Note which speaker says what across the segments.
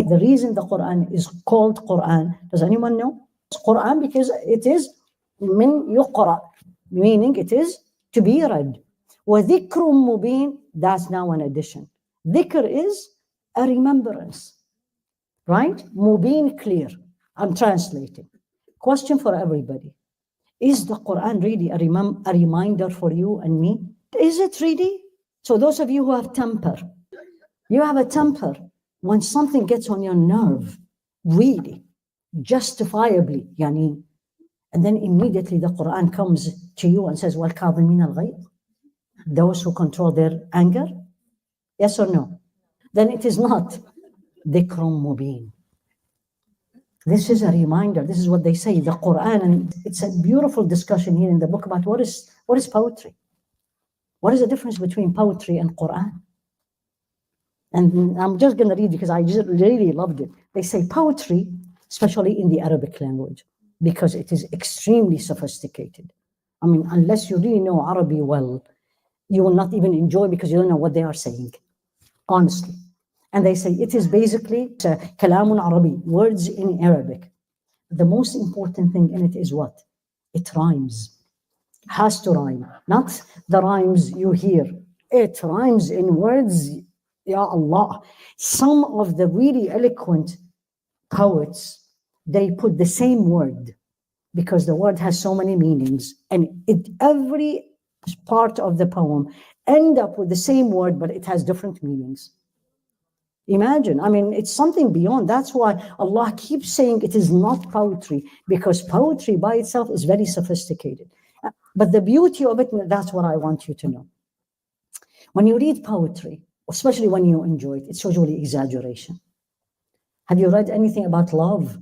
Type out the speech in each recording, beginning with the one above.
Speaker 1: The reason the Quran is called Quran, does anyone know? It's Quran because it is min yuqra, meaning it is to be read. وَذِكْرٌ مُبِينٌ, that's now an addition. Dhikr is a remembrance, right? Mubin, clear. I'm translating. Question for everybody. Is the Quran really a reminder for you and me? Is it really? So those of you who have temper, you have a temper. When something gets on your nerve, really, justifiably, yani, and then immediately the Quran comes to you and says, وَالْكَاظِمِينَ الْغَيْظَ, those who control their anger? Yes or no? Then it is not ذِكْرٌ مُبِينٌ. This is a reminder. This is what they say, the Quran, and it's a beautiful discussion here in the book about what is poetry. What is the difference between poetry and Quran? And I'm just going to read because I just really loved it. They say poetry, especially in the Arabic language, because it is extremely sophisticated. I mean, unless you really know Arabic well, you will not even enjoy because you don't know what they are saying, honestly. And they say it is basically kalamun Arabi, words in Arabic. The most important thing in it is what? It rhymes. Has to rhyme, not the rhymes you hear. It rhymes in words. Ya Allah. Some of the really eloquent poets, they put the same word because the word has so many meanings, and every part of the poem end up with the same word, but it has different meanings. Imagine, I mean, it's something beyond. That's why Allah keeps saying it is not poetry, because poetry by itself is very sophisticated. But the beauty of it, that's what I want you to know. When you read poetry, especially when you enjoy it, it's usually exaggeration. Have you read anything about love?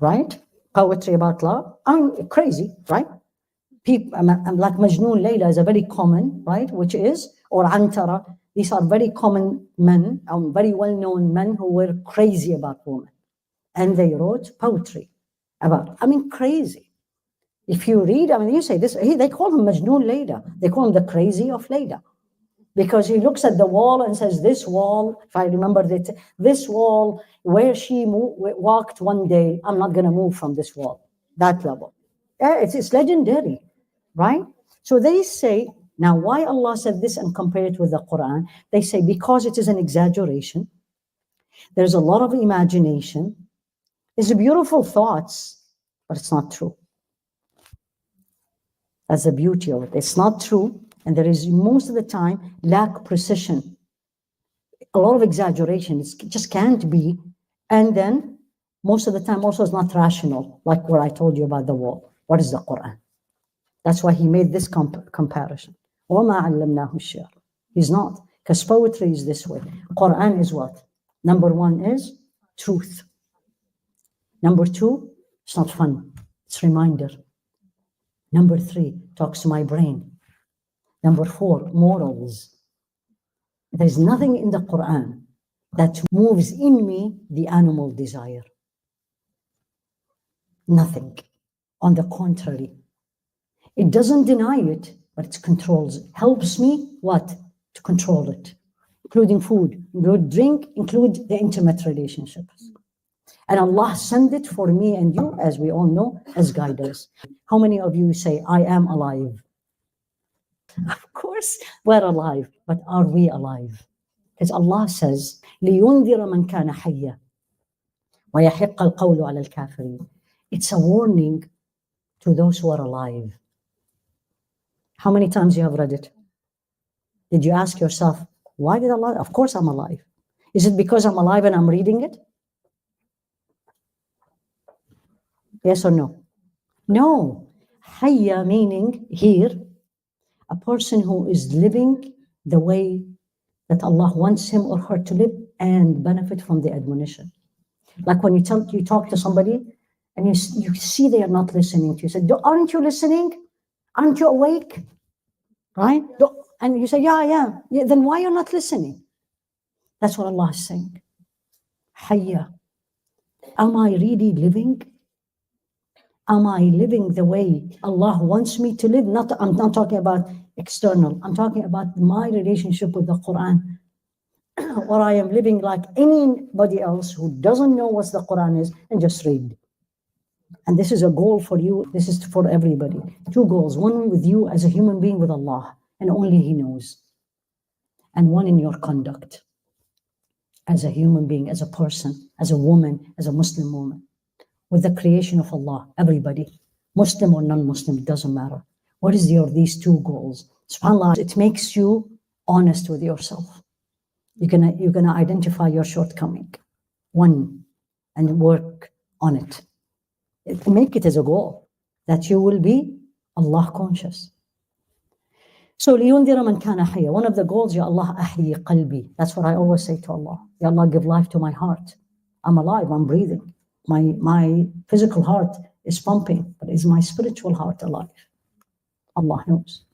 Speaker 1: Right? Poetry about love? I'm crazy, right? People, like Majnoon Layla is a very common, right? Which is, or Antara, these are very common men, very well-known men who were crazy about women. And they wrote poetry about, I mean, crazy. If you read, I mean, you say this, they call him Majnoon Layla. They call him the crazy of Layla. Because he looks at the wall and says, this wall, if I remember that, this wall where she walked one day, I'm not going to move from this wall, that level. It's legendary, right? So they say, now why Allah said this and compare it with the Quran? They say because it is an exaggeration. There's a lot of imagination. There's beautiful thoughts, but it's not true. That's the beauty of it. It's not true. And there is most of the time lack precision, a lot of exaggeration. It just can't be. And then most of the time also it's not rational, like what I told you about the wall. What is the Quran? That's why he made this comparison. وَمَا عَلَّمْنَاهُ الشِّعْرَ. He's not, because poetry is this way. Quran is what? Number one is truth. Number two, it's not fun. It's reminder. Number three, talks to my brain. Number four, morals. There's nothing in the Quran that moves in me the animal desire. Nothing. On the contrary. It doesn't deny it, but it controls it. Helps me, what? To control it. Including food, include drink, include the intimate relationships. And Allah sent it for me and you, as we all know, as guidance. How many of you say, I am alive? Of course, we're alive, but are we alive? Because Allah says, لِيُنذِرَ مَنْ كَانَ حَيًّا وَيَحِقَّ الْقَوْلُ عَلَى الْكَافِرِينَ. It's a warning to those who are alive. How many times you have read it? Did you ask yourself, why did Allah? Of course I'm alive. Is it because I'm alive and I'm reading it? Yes or no? No. Hayya meaning here, a person who is living the way that Allah wants him or her to live and benefit from the admonition. Like when you talk to somebody and you see they are not listening to you. You say, aren't you listening? Aren't you awake? Right? And you say, yeah. Then why are you not listening? That's what Allah is saying. Hayya. Am I really living? Am I living the way Allah wants me to live? I'm not talking about external. I'm talking about my relationship with the Quran. or I am living like anybody else who doesn't know what the Quran is and just read. And this is a goal for you. This is for everybody. Two goals. One with you as a human being with Allah, and only He knows. And one in your conduct as a human being, as a person, as a woman, as a Muslim woman. With the creation of Allah, everybody, Muslim or non-Muslim, it doesn't matter. What is these two goals? SubhanAllah, it makes you honest with yourself. You're gonna identify your shortcoming, one, and work on it. Make it as a goal that you will be Allah conscious. So لِيُنذِرَ مَنْ كَانَ حَيًّا. One of the goals, Ya Allah, أحيي قلبي. That's what I always say to Allah. Ya Allah, give life to my heart. I'm alive, I'm breathing. My physical heart is pumping, but is my spiritual heart alive? Allah knows.